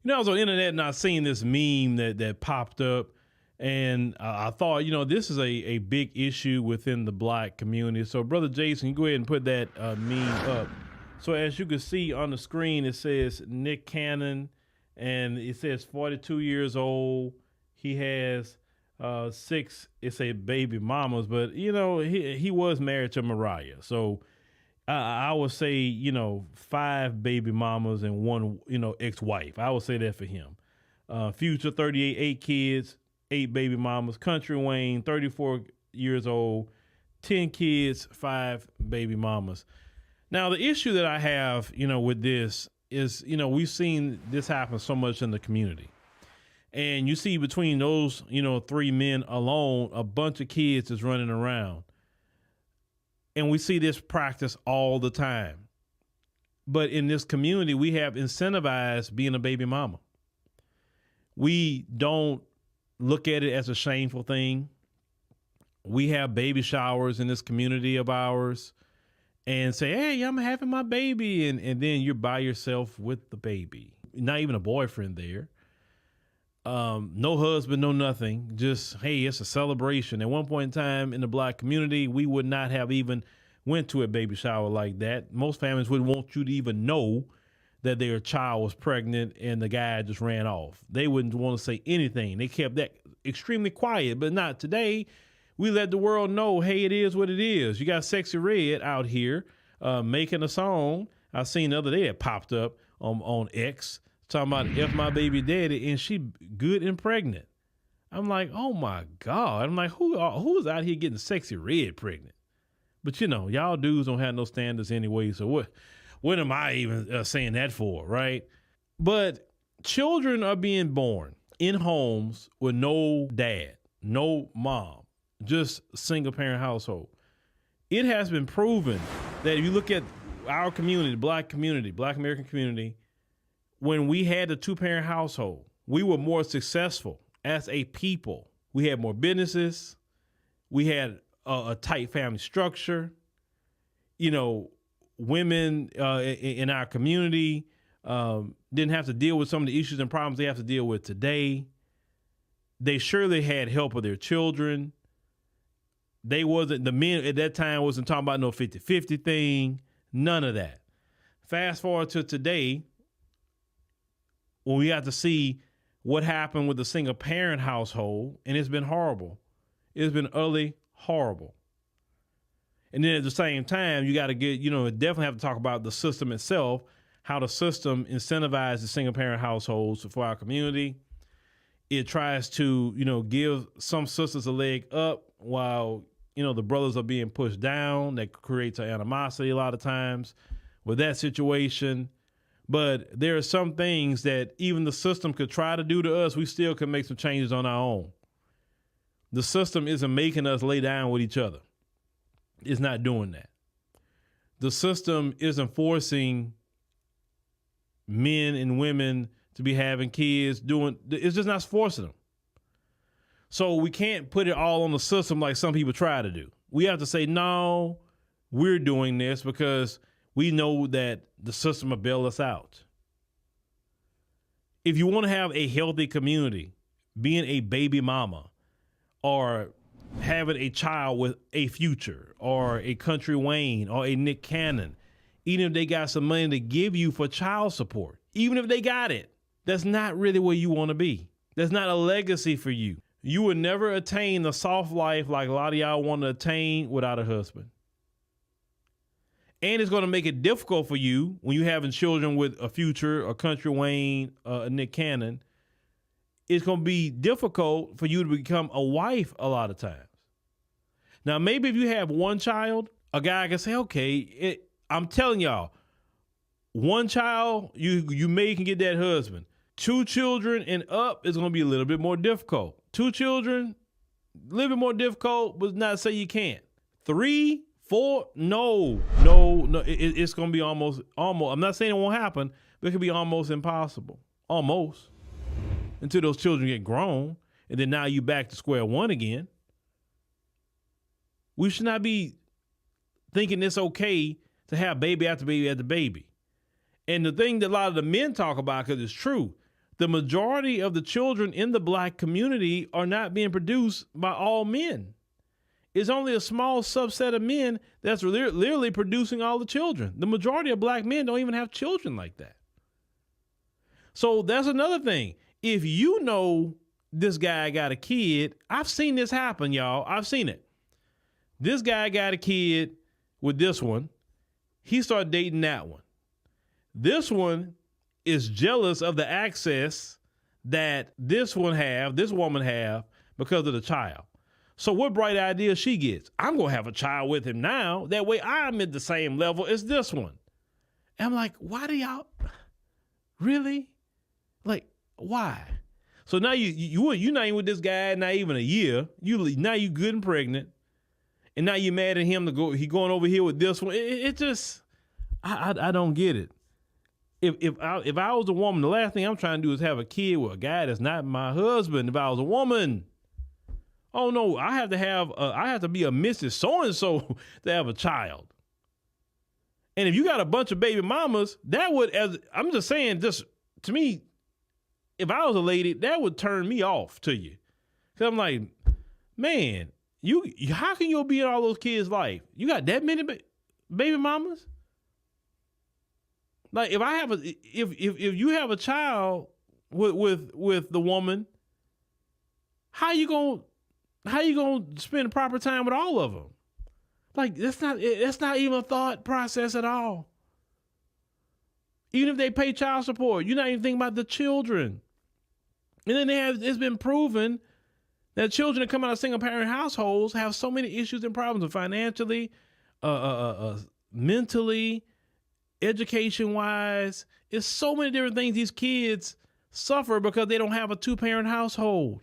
I was on the internet and I seen this meme that popped up, and I thought, this is a big issue within the black community. So, Brother Jason, you go ahead and put that meme up. So, as you can see on the screen, it says Nick Cannon, and it says 42 years old. He has six, it's a baby mamas, but he was married to Mariah. So I would say, five baby mamas and one, ex-wife. I would say that for him. Future, 38, 8 kids, 8 baby mamas. Kountry Wayne, 34 years old, 10 kids, 5 baby mamas. Now, the issue that I have, with this is, we've seen this happen so much in the community. And you see between those, 3 men alone, a bunch of kids is running around. And we see this practice all the time. But in this community, we have incentivized being a baby mama. We don't look at it as a shameful thing. We have baby showers in this community of ours and say, hey, I'm having my baby. And then you're by yourself with the baby. Not even a boyfriend there. No husband, no nothing. Just, hey, it's a celebration. At one point in time in the black community, we would not have even went to a baby shower like that. Most families wouldn't want you to even know that their child was pregnant and the guy just ran off. They wouldn't want to say anything. They kept that extremely quiet, but not today. We let the world know, hey, it is what it is. You got Sexy Red out here making a song. I seen the other day it popped up on X talking about F my baby daddy, and she good and pregnant. I'm like, oh my God. I'm like, who's out here getting Sexy Red pregnant? But y'all dudes don't have no standards anyway. So what am I even saying that for, right? But children are being born in homes with no dad, no mom, just single parent household. It has been proven that if you look at our community, the black American community, when we had a 2-parent household, we were more successful as a people. We had more businesses. We had a tight family structure. Women in our community didn't have to deal with some of the issues and problems they have to deal with today. They surely had help with their children. The men at that time wasn't talking about no 50-50 thing, none of that. Fast forward to today, when we got to see what happened with the single parent household, and it's been horrible. It's been utterly horrible. And then at the same time, you got to definitely have to talk about the system itself, how the system incentivizes single parent households for our community. It tries to, give some sisters a leg up while, the brothers are being pushed down. That creates an animosity a lot of times with that situation. But there are some things that even the system could try to do to us, we still can make some changes on our own. The system isn't making us lay down with each other. It's not doing that. The system isn't forcing men and women to be having kids, it's just not forcing them. So we can't put it all on the system like some people try to do. We have to say, no, we're doing this because we know that the system will bail us out. If you want to have a healthy community, being a baby mama or having a child with a future or a Kountry Wayne or a Nick Cannon, even if they got some money to give you for child support, even if they got it, that's not really where you want to be. That's not a legacy for you. You will never attain the soft life like a lot of y'all want to attain without a husband. And it's going to make it difficult for you when you're having children with a Future, a Kountry Wayne, a Nick Cannon. It's going to be difficult for you to become a wife a lot of times. Now, maybe if you have one child, a guy can say, okay, I'm telling y'all, one child, you may can get that husband. 2 children and up is going to be a little bit more difficult. 2 children, a little bit more difficult, but not say you can't. 3, 4, no. It's going to be almost. I'm not saying it won't happen, but it could be almost impossible. Almost. Until those children get grown, and then now you back to square one again. We should not be thinking it's okay to have baby after baby after baby. And the thing that a lot of the men talk about, because it's true, the majority of the children in the black community are not being produced by all men. It's only a small subset of men that's literally producing all the children. The majority of black men don't even have children like that. So that's another thing. If you know this guy got a kid, I've seen this happen, y'all. I've seen it. This guy got a kid with this one. He started dating that one. This one is jealous of the access that this woman have because of the child. So what bright idea she gets? I'm going to have a child with him now. That way I'm at the same level as this one. And I'm like, why do y'all really? Like, why? So now you're not even with this guy, not even a year. Now you good and pregnant. And now you're mad at him he going over here with this one. It just, I don't get it. If I was a woman, the last thing I'm trying to do is have a kid with a guy that's not my husband. If I was a woman, oh no, I have to be a Mrs. So-and-so to have a child. And if you got a bunch of baby mamas, that would, I'm just saying, just to me, if I was a lady, that would turn me off to you. Cause I'm like, man, how can you be in all those kids' life? You got that many baby mamas? Like if you have a child with the woman, how you gonna spend proper time with all of them? Like that's not even a thought process at all. Even if they pay child support, you're not even thinking about the children. And then it's been proven that children that come out of single parent households have so many issues and problems financially, mentally, education wise. It's so many different things these kids suffer because they don't have a 2-parent household,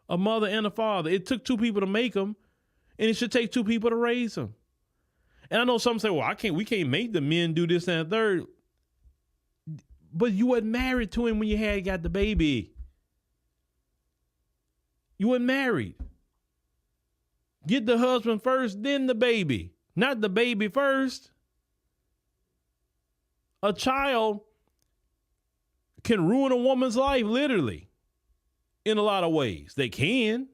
a mother and a father. It took 2 people to make them, and it should take 2 people to raise them. And I know some say, well, we can't make the men do this and the third. But you wasn't married to him when you got the baby. You weren't married. Get the husband first, then the baby. Not the baby first. A child can ruin a woman's life, literally, in a lot of ways. They can.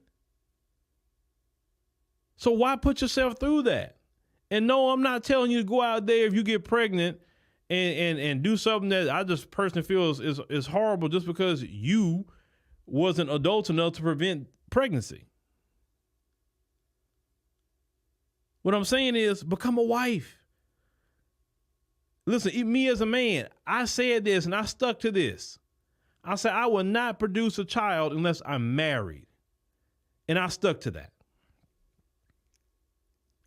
So why put yourself through that? And no, I'm not telling you to go out there if you get pregnant and do something that I just personally feel is horrible just because you wasn't adult enough to prevent pregnancy. What I'm saying is become a wife. Listen, me as a man, I said this and I stuck to this. I said I will not produce a child unless I'm married. And I stuck to that.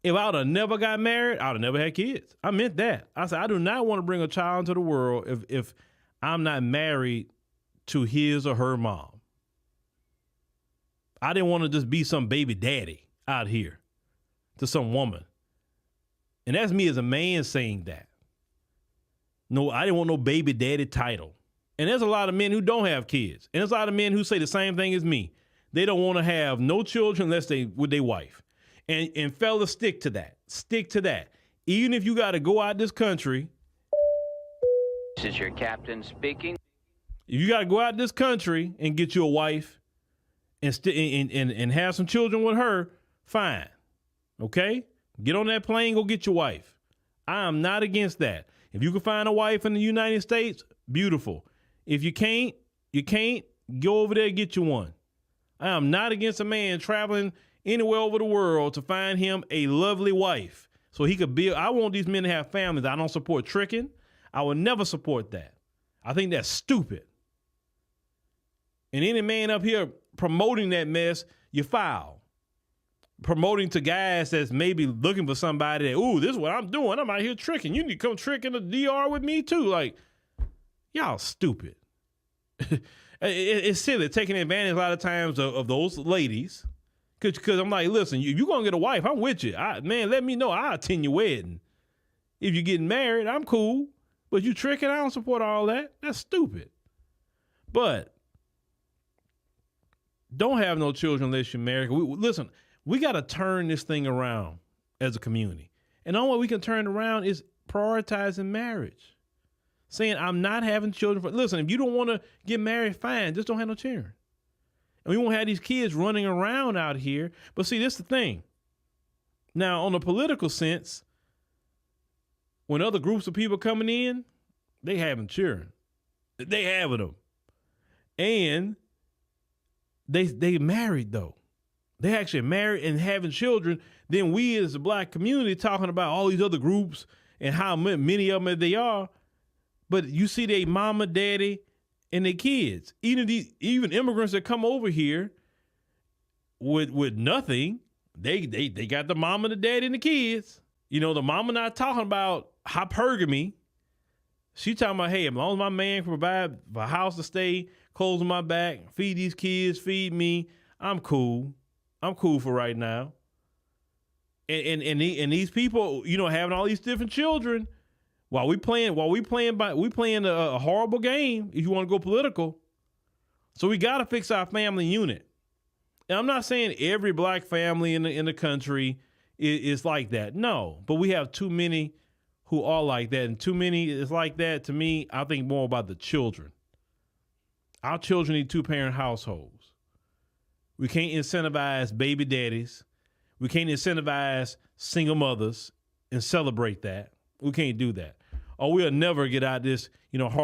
If I would have never got married, I would have never had kids. I meant that. I said I do not want to bring a child into the world if I'm not married to his or her mom. I didn't want to just be some baby daddy out here to some woman. And that's me as a man saying that. No, I didn't want no baby daddy title. And there's a lot of men who don't have kids. And there's a lot of men who say the same thing as me. They don't want to have no children unless they with their wife. And fellas, stick to that. Stick to that. Even if you got to go out this country. This is your captain speaking. If you got to go out this country and get you a wife and have some children with her, fine. Okay? Get on that plane, go get your wife. I am not against that. If you can find a wife in the United States, beautiful. If you can't, go over there and get you one. I am not against a man traveling anywhere over the world to find him a lovely wife so he could build. I want these men to have families. I don't support tricking. I will never support that. I think that's stupid. And any man up here promoting that mess, you foul. Promoting to guys that's maybe looking for somebody that, ooh, this is what I'm doing. I'm out here tricking. You need to come trick in the DR with me too. Like, y'all stupid. It's silly taking advantage a lot of times of those ladies. Cause I'm like, listen, you're going to get a wife. I'm with you. Man, let me know. I'll attend your wedding. If you're getting married, I'm cool. But you tricking, I don't support all that. That's stupid. But don't have no children unless you're married. Listen, we got to turn this thing around as a community. And the only way we can turn it around is prioritizing marriage. saying I'm not having children. Listen, if you don't want to get married, fine. Just don't have no children. And we won't have these kids running around out here. But see, this is the thing. Now, on the political sense, when other groups of people coming in, they having children. They having them. And they married, though. They actually married and having children. Then we as a black community talking about all these other groups and how many of them they are. But you see they mama, daddy, and their kids. Even immigrants that come over here with nothing, they got the mama, the daddy, and the kids. You know, the mama not talking about hypergamy. She talking about, hey, as long as my man can provide a house to stay, clothes on my back, feed these kids, feed me, I'm cool. I'm cool for right now. And these people, you know, having all these different children while we playing a horrible game. If you want to go political, so we got to fix our family unit. And I'm not saying every black family in the country is like that. No, but we have too many who are like that, and too many is like that. To me, I think more about the children. Our children need 2-parent households. We can't incentivize baby daddies. We can't incentivize single mothers and celebrate that. We can't do that. Or we'll never get out this, you know, horrible